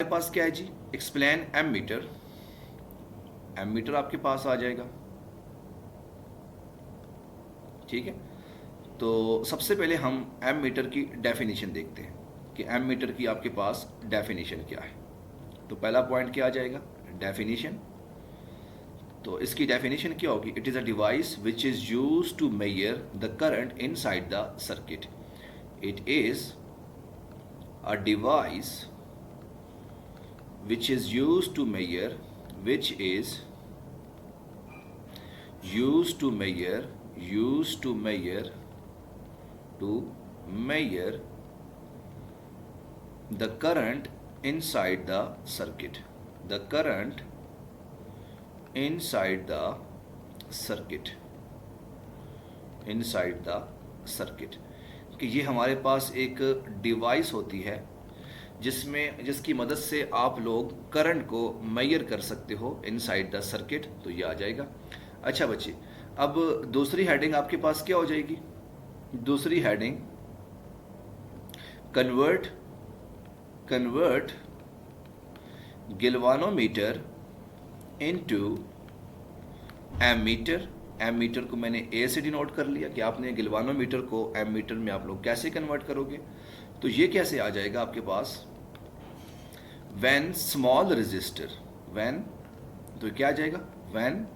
पास क्या है जी, explain M meter. M meter आपके पास आ जाएगा, ठीक है। तो सबसे पहले हम एम मीटर की डेफिनेशन देखते हैं कि एम मीटर की आपके पास डेफिनेशन क्या है। तो पहला पॉइंट क्या आ जाएगा, डेफिनेशन। तो इसकी डेफिनेशन क्या होगी, it is a device which is use to measure the current inside the circuit. It is a device which is used to measure which is used to measure used to measure to measure the current inside the circuit, the current inside the circuit, inside the circuit। कि ये हमारे पास एक device होती है जिसकी मदद से आप लोग करंट को मेजर कर सकते हो इनसाइड द सर्किट। तो ये आ जाएगा। अच्छा बच्चे, अब दूसरी हेडिंग आपके पास क्या हो जाएगी, दूसरी heading convert galvanometer into ammeter. Ammeter को मैंने ए से डिनोट कर लिया कि आपने गिल्वानोमीटर को एमीटर में आप लोग कैसे कन्वर्ट करोगे। तो ये कैसे आ जाएगा आपके पास, व्हेन स्मॉल रजिस्टर, व्हेन, तो क्या आ जाएगा, व्हेन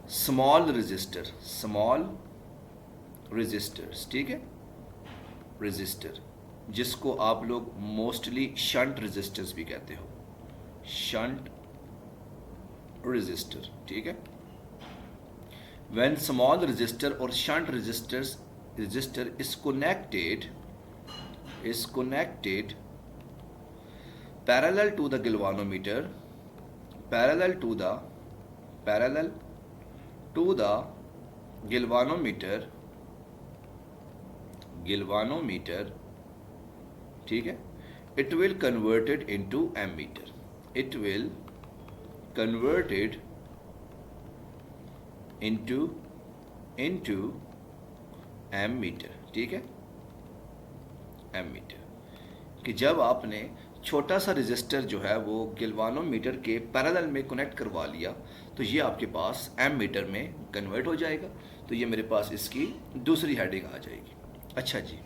स्मॉल रजिस्टर्स, ठीक है, रजिस्टर जिसको आप लोग मोस्टली शंट रजिस्टर्स भी कहते हो, शंट रजिस्टर, ठीक है। व्हेन स्मॉल रजिस्टर और shunt resistor is connected parallel to the galvanometer, parallel to the galvanometer, ठीक है, it will convert it into ammeter, it will convert it into ammeter, ठीक है, एमीटर। कि जब आपने छोटा सा रजिस्टर जो है वो गिल्वानोमीटर के पैरेलल में कनेक्ट करवा लिया तो ये आपके पास एमीटर में कन्वर्ट हो जाएगा। तो ये मेरे पास इसकी दूसरी हेडिंग आ जाएगी। अच्छा जी,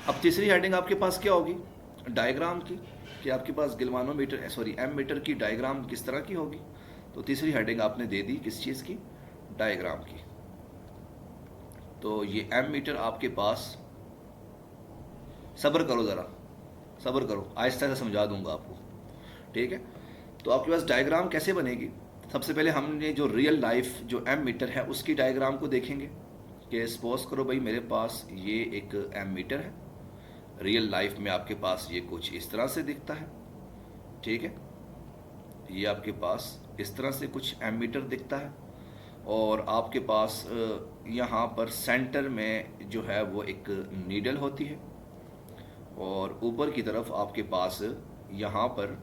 अब तीसरी हेडिंग आपके पास क्या होगी, डायग्राम की, कि आपके पास गिल्वानोमीटर एमीटर की डायग्राम किस तरह की होगी। तो तीसरी हेडिंग आपने दे दी किस चीज़ की, डायग्राम की। तो ये एमीटर आपके पास, सब्र करो ज़रा, सब्र करो, आहिस्ता से समझा दूंगा आपको, ठीक है। तो आपके पास डायग्राम कैसे बनेगी, सबसे पहले हमने जो रियल लाइफ जो एम मीटर है उसकी डायग्राम को देखेंगे। कि सपोज करो भाई मेरे पास ये एक एम मीटर है, रियल लाइफ में आपके पास ये कुछ इस तरह से दिखता है, ठीक है। ये आपके पास इस तरह से कुछ एम मीटर दिखता है और आपके पास यहाँ पर सेंटर में जो है वो एक नीडल होती है और ऊपर की तरफ आपके पास यहाँ पर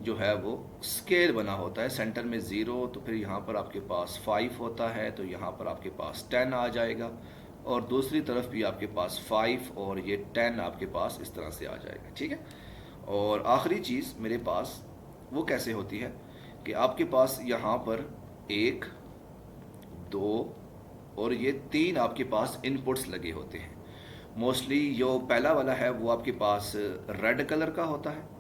जो है वो स्केल बना होता है, सेंटर में 0, तो फिर यहाँ पर आपके पास 5 होता है, तो यहाँ पर आपके पास 10 आ जाएगा और दूसरी तरफ भी आपके पास 5 और ये 10 आपके पास इस तरह से आ जाएगा, ठीक है। और आखिरी चीज़ मेरे पास वो कैसे होती है कि आपके पास यहाँ पर 1, 2 और ये 3 आपके पास इनपुट्स लगे होते हैं। मोस्टली जो पहला वाला है वो आपके पास रेड कलर का होता है,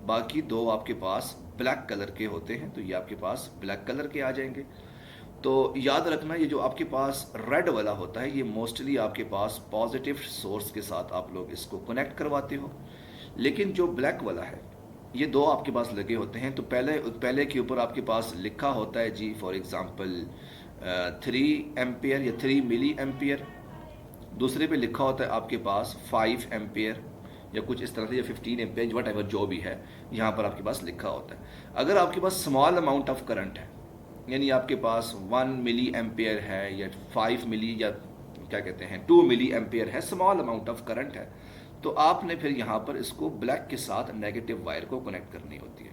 बाकी 2 आपके पास ब्लैक कलर के होते हैं, तो ये आपके पास ब्लैक कलर के आ जाएंगे। तो याद रखना ये जो आपके पास रेड वाला होता है ये मोस्टली आपके पास पॉजिटिव सोर्स के साथ आप लोग इसको कनेक्ट करवाते हो, लेकिन जो ब्लैक वाला है ये 2 आपके पास लगे होते हैं। तो पहले के ऊपर आपके पास लिखा होता है जी फॉर एग्जांपल 3 एम्पियर या 3 मिली एम्पियर, दूसरे पे लिखा होता है आपके पास 5 एम्पियर या कुछ इस तरह से, या 15 एम्पियर, वट एवर जो भी है यहाँ पर आपके पास लिखा होता है। अगर आपके पास स्मॉल अमाउंट ऑफ करंट है, यानी आपके पास 1 मिली एम्पियर है या 5 मिली या क्या कहते हैं 2 मिली एम्पियर है, स्मॉल अमाउंट ऑफ करंट है, तो आपने फिर यहाँ पर इसको ब्लैक के साथ नेगेटिव वायर को कनेक्ट करनी होती है।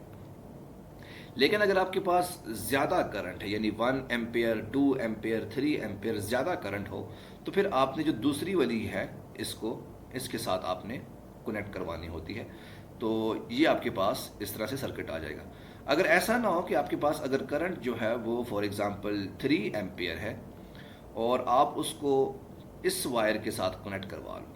लेकिन अगर आपके पास ज़्यादा करंट है, यानी 1 एम्पियर 2 एम्पियर 3 एम्पियर ज़्यादा करंट हो, तो फिर आपने जो दूसरी वाली है इसको इसके साथ आपने कनेक्ट करवानी होती है। तो ये आपके पास इस तरह से सर्किट आ जाएगा। अगर ऐसा ना हो कि आपके पास अगर करंट जो है वो फॉर एग्ज़ाम्पल 3 एम्पियर है और आप उसको इस वायर के साथ कनेक्ट करवा लो,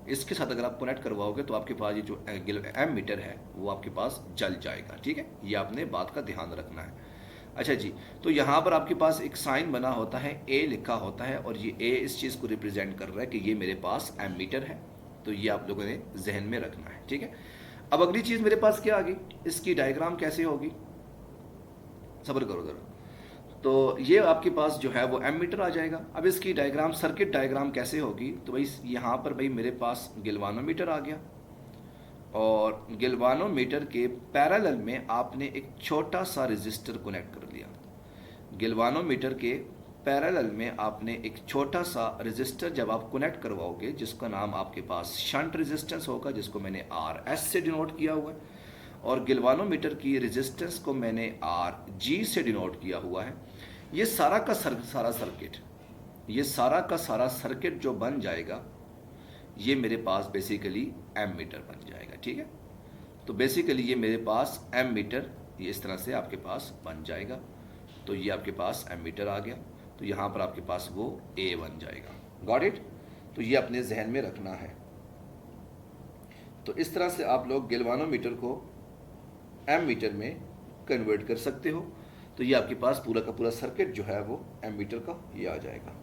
इसके साथ अगर आप कनेक्ट करवाओगे तो आपके पास ये जो एम मीटर है वो आपके पास जल जाएगा। ठीक है, ये आपने बात का ध्यान रखना है। अच्छा जी, तो यहाँ पर आपके पास एक साइन बना होता है, ए लिखा होता है, और ये ए इस चीज़ को रिप्रेजेंट कर रहा है कि ये मेरे पास एम मीटर है। तो ये आप लोगों ने जहन में रखना है। ठीक है, अब अगली चीज़ मेरे पास क्या आ गई, इसकी डायग्राम कैसे होगी, सब्र करो ज़रा। तो ये आपके पास जो है वो एम मीटर आ जाएगा। अब इसकी डायग्राम, सर्किट डायग्राम कैसे होगी, तो भाई यहाँ पर भाई मेरे पास गिलवानोमीटर आ गया, और गिलवानोमीटर के पैरेलल में आपने एक छोटा सा रेजिस्टर कनेक्ट कर लिया। गिलवानोमीटर के पैरेलल में आपने एक छोटा सा रेजिस्टर जब आप कनेक्ट करवाओगे, जिसका नाम आपके पास शंट रेजिस्टेंस होगा, जिसको मैंने आर एस से डिनोट किया हुआ है, और गिलवानोमीटर की रेजिस्टेंस को मैंने आर जी से डिनोट किया हुआ है। ये सारा का सारा सर्किट, ये सारा का सारा सर्किट जो बन जाएगा, ये मेरे पास बेसिकली एम मीटर बन जाएगा। ठीक है, तो बेसिकली ये मेरे पास एम मीटर ये इस तरह से आपके पास बन जाएगा। तो ये आपके पास एम मीटर आ गया, तो यहाँ पर आपके पास वो ए बन जाएगा। Got it? तो ये अपने जहन में रखना है। तो इस तरह से आप लोग गिलवानोमीटर को एम मीटर में कन्वर्ट कर सकते हो। तो ये आपके पास पूरा का पूरा सर्किट जो है वो एम मीटर का ये आ जाएगा,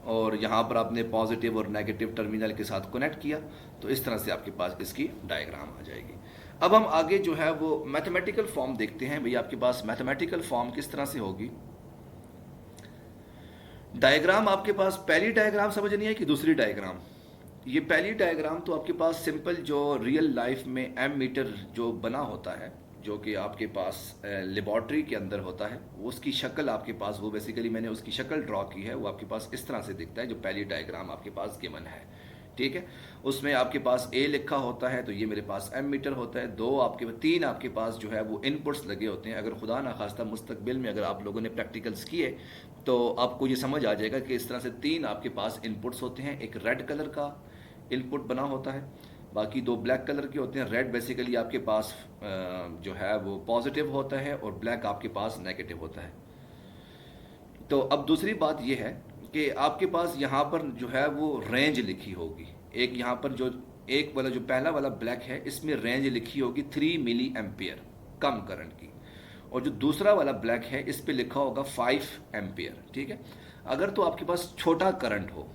और यहाँ पर आपने पॉजिटिव और नेगेटिव टर्मिनल के साथ कनेक्ट किया, तो इस तरह से आपके पास इसकी डायग्राम आ जाएगी। अब हम आगे जो है वो मैथमेटिकल फॉर्म देखते हैं। भैया आपके पास मैथमेटिकल फॉर्म किस तरह से होगी, डायग्राम आपके पास पहली डायग्राम समझ नहीं है कि दूसरी डायग्राम। ये पहली डायग्राम तो आपके पास सिंपल जो रियल लाइफ में एम मीटर जो बना होता है, जो कि आपके पास लेबॉर्ट्री के अंदर होता है, वो उसकी शक्ल आपके पास, वो बेसिकली मैंने उसकी शक्ल ड्रॉ की है, वो आपके पास इस तरह से दिखता है जो पहली डायग्राम आपके पास गिवन है। ठीक है, उसमें आपके पास ए लिखा होता है, तो ये मेरे पास एम मीटर होता है। तीन आपके पास जो है वो इनपुट्स लगे होते हैं। अगर खुदा ना खास्ता मुस्तकबिल में अगर आप लोगों ने प्रैक्टिकल्स किए तो आपको ये समझ आ जाएगा कि इस तरह से तीन आपके पास इनपुट्स होते हैं। एक रेड कलर का इनपुट बना होता है, बाकी दो ब्लैक कलर के होते हैं। रेड बेसिकली आपके पास जो है वो पॉजिटिव होता है, और ब्लैक आपके पास नेगेटिव होता है। तो अब दूसरी बात यह है कि आपके पास यहाँ पर जो है वो रेंज लिखी होगी। एक यहाँ पर जो एक वाला जो पहला वाला ब्लैक है, इसमें रेंज लिखी होगी 3 मिली एम्पियर कम करंट की, और जो दूसरा वाला ब्लैक है इस पे लिखा होगा 5 एम्पियर। ठीक है, अगर तो आपके पास छोटा करंट हो,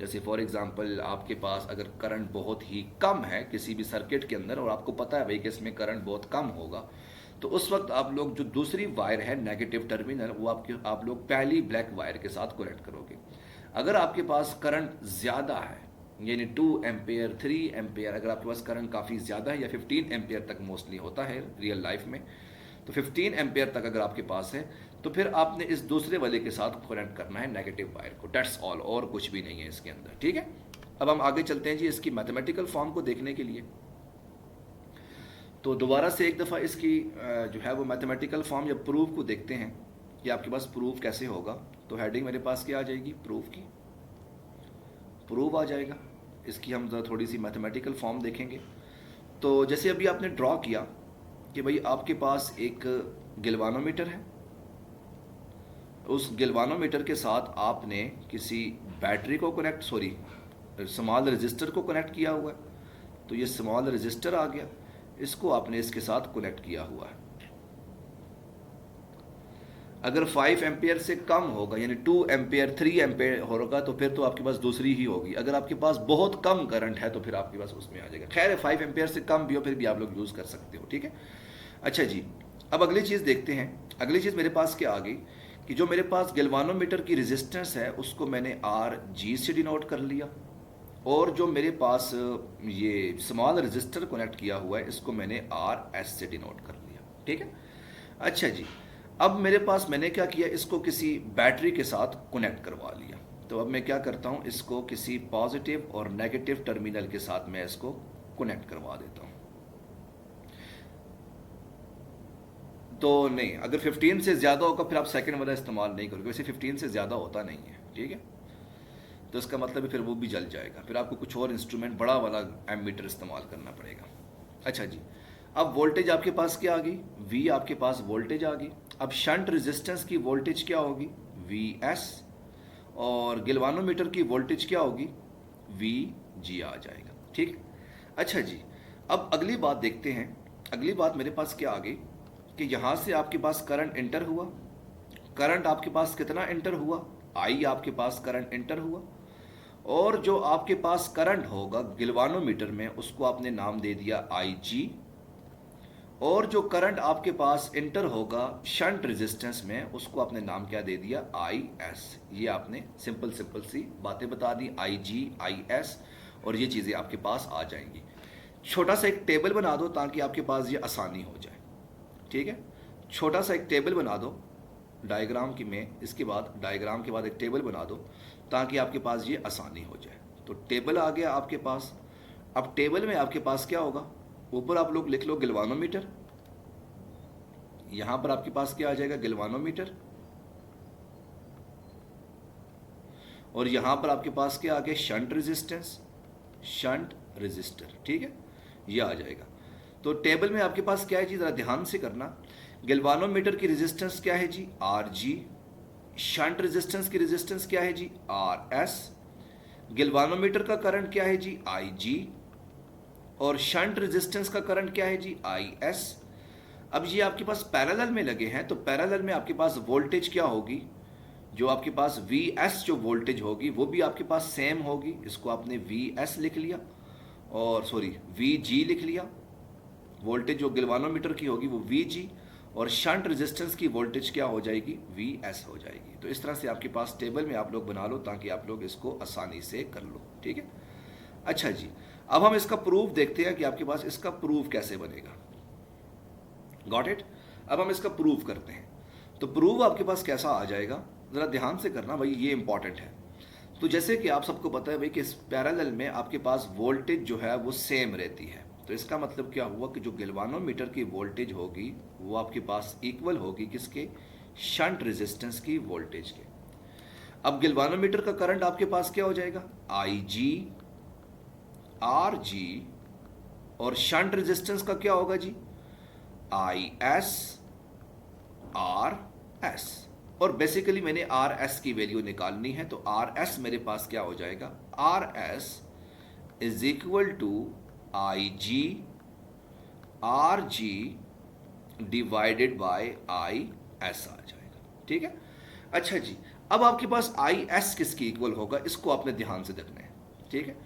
जैसे फॉर एग्जांपल आपके पास अगर करंट बहुत ही कम है किसी भी सर्किट के अंदर, और आपको पता है भाई कि इसमें करंट बहुत कम होगा, तो उस वक्त आप लोग जो दूसरी वायर है नेगेटिव टर्मिनल, वो आप लोग पहली ब्लैक वायर के साथ कनेक्ट करोगे। अगर आपके पास करंट ज़्यादा है, यानी 2 एम्पेयर 3 एम्पेयर, अगर आपके पास करंट काफ़ी ज़्यादा है, या 15 एम्पेयर तक मोस्टली होता है रियल लाइफ में, तो 15 एम्पेयर तक अगर आपके पास है, तो फिर आपने इस दूसरे वाले के साथ कनेक्ट करना है नेगेटिव वायर को। डेट्स ऑल, और कुछ भी नहीं है इसके अंदर। ठीक है, अब हम आगे चलते हैं जी इसकी मैथमेटिकल फॉर्म को देखने के लिए। तो दोबारा से एक दफ़ा इसकी जो है वो मैथमेटिकल फॉर्म या प्रूफ को देखते हैं कि आपके पास प्रूफ कैसे होगा। तो हेडिंग मेरे पास क्या आ जाएगी, प्रूफ की, प्रूफ आ जाएगा। इसकी हम थोड़ी सी मैथमेटिकल फॉर्म देखेंगे। तो जैसे अभी आपने ड्रॉ किया कि भाई आपके पास एक गिलवानोमीटर है, उस गिलवानोमीटर के साथ आपने किसी बैटरी को स्मॉल रजिस्टर को कनेक्ट किया हुआ है। तो ये स्मॉल रजिस्टर आ गया, इसको आपने इसके साथ कनेक्ट किया हुआ है। अगर 5 एम्पेयर से कम होगा, यानी 2 एम्पेयर 3 एम्पेयर होगा, तो फिर तो आपके पास दूसरी ही होगी। अगर आपके पास बहुत कम करंट है तो फिर आपके पास उसमें आ जाएगा। खैर 5 एम्पेयर से कम भी हो फिर भी आप लोग यूज़ कर सकते हो। ठीक है, अच्छा जी, अब अगली चीज़ देखते हैं। अगली चीज़ मेरे पास क्या आ गई कि जो मेरे पास गिलवानोमीटर की रेजिस्टेंस है उसको मैंने आर जी से डिनोट कर लिया, और जो मेरे पास ये स्मॉल रजिस्टर कनेक्ट किया हुआ है इसको मैंने आर एस से डिनोट कर लिया। ठीक है, अच्छा जी, अब मेरे पास मैंने क्या किया, इसको किसी बैटरी के साथ कनेक्ट करवा लिया। तो अब मैं क्या करता हूँ, इसको किसी पॉजिटिव और नेगेटिव टर्मिनल के साथ मैं इसको कनेक्ट करवा देता हूँ। तो नहीं, अगर 15 से ज़्यादा होगा फिर आप सेकंड वाला इस्तेमाल नहीं करोगे, वैसे 15 से ज़्यादा होता नहीं है। ठीक है, तो इसका मतलब है फिर वो भी जल जाएगा, फिर आपको कुछ और इंस्ट्रूमेंट बड़ा वाला एमीटर इस्तेमाल करना पड़ेगा। अच्छा जी, अब वोल्टेज आपके पास क्या आ गई, V आपके पास वोल्टेज आ गई। अब शंट रेजिस्टेंस की वोल्टेज क्या होगी, VS, और गिलवानोमीटर की वोल्टेज क्या होगी, VG आ जाएगा। ठीक। अच्छा जी, अब अगली बात देखते हैं। अगली बात मेरे पास क्या आ गई कि यहाँ से आपके पास करंट इंटर हुआ। करंट आपके पास कितना इंटर हुआ, I आपके पास करंट इंटर हुआ, और जो आपके पास करंट होगा गिलवानोमीटर में उसको आपने नाम दे दिया IG, और जो करंट आपके पास इंटर होगा शंट रेजिस्टेंस में उसको आपने नाम क्या दे दिया, IS। ये आपने सिंपल सिंपल सी बातें बता दी, IG IS, और ये चीज़ें आपके पास आ जाएंगी। छोटा सा एक टेबल बना दो ताकि आपके पास ये आसानी हो जाए। ठीक है, छोटा सा एक टेबल बना दो डायग्राम की में, इसके बाद डायग्राम के बाद एक टेबल बना दो ताकि आपके पास ये आसानी हो जाए। तो टेबल आ गया आपके पास। अब टेबल में आपके पास क्या होगा, ऊपर आप लोग लिख लो गिलवानोमीटर, यहां पर आपके पास क्या आ जाएगा, गिलवानोमीटर, और यहां पर आपके पास क्या आ गया, शंट रेजिस्टेंस, शंट रेजिस्टर। ठीक है, ये आ जाएगा। तो टेबल में आपके पास क्या है जी, जरा ध्यान से करना। गिलवानोमीटर की रेजिस्टेंस क्या है जी, RG। शंट रेजिस्टेंस की रेजिस्टेंस क्या है जी, RS। गिलवानोमीटर का करंट क्या है जी, IG, और शंट रेजिस्टेंस का करंट क्या है जी, IS। अब ये आपके पास पैरेलल में लगे हैं, तो पैरेलल में आपके पास वोल्टेज क्या होगी, जो आपके पास VS जो वोल्टेज होगी वो भी आपके पास सेम होगी। इसको आपने VS लिख लिया, और सॉरी VG लिख लिया। वोल्टेज जो गिलवानोमीटर की होगी वो VG, और शंट रेजिस्टेंस की वोल्टेज क्या हो जाएगी, VS हो जाएगी। तो इस तरह से आपके पास टेबल में आप लोग बना लो ताकि आप लोग इसको आसानी से कर लो। ठीक है। अच्छा जी, अब हम इसका प्रूफ देखते हैं कि आपके पास इसका प्रूफ कैसे बनेगा। Got it. अब हम इसका प्रूफ करते हैं। तो प्रूफ आपके पास कैसा आ जाएगा, ज़रा ध्यान से करना भाई, ये इंपॉर्टेंट है। तो जैसे कि आप सबको पता है भाई कि इस पैरेलल में आपके पास वोल्टेज जो है वो सेम रहती है। तो इसका मतलब क्या हुआ कि जो गिलवानोमीटर की वोल्टेज होगी वो आपके पास इक्वल होगी किसके, शंट रेजिस्टेंस की वोल्टेज के। अब गिलवानोमीटर का करंट आपके पास क्या हो जाएगा, IG RG, और शंट रेजिस्टेंस का क्या होगा जी, IS RS। और बेसिकली मैंने RS की वैल्यू निकालनी है, तो RS मेरे पास क्या हो जाएगा, RS is equal to IG RG divided by IS आ जाएगा। ठीक है। अच्छा जी, अब आपके पास IS किसकी इक्वल होगा, इसको आपने ध्यान से देखना है। ठीक है,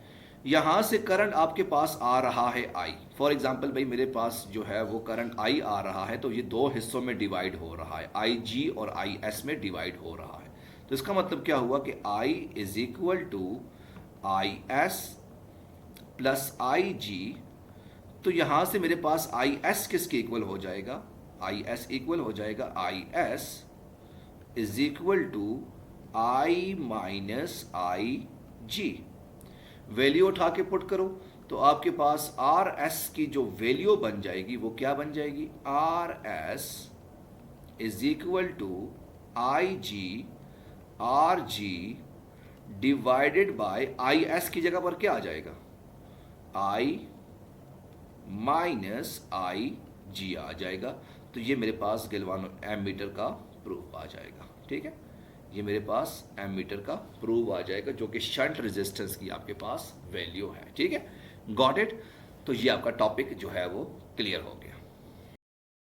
यहां से करंट आपके पास आ रहा है I। फॉर एग्जाम्पल भाई मेरे पास जो है वो करंट I आ रहा है, तो ये दो हिस्सों में डिवाइड हो रहा है, IG और IS में डिवाइड हो रहा है। तो इसका मतलब क्या हुआ कि I is equal to IS plus IG। तो यहां से मेरे पास IS किसके इक्वल हो जाएगा, IS इक्वल हो जाएगा IS is equal to I minus IG। Value उठा के पुट करो तो आपके पास RS की जो वैल्यू बन जाएगी वो क्या बन जाएगी, RS is equal to IG RG divided by IS की जगह पर क्या आ जाएगा, I माइनस IG आ जाएगा। तो ये मेरे पास गिलवानो एमीटर का प्रूफ आ जाएगा। ठीक है, ये मेरे पास एमीटर का प्रूफ आ जाएगा जो कि शंट रेजिस्टेंस की आपके पास वैल्यू है। ठीक है, गॉट इट। तो ये आपका टॉपिक जो है वो क्लियर हो गया।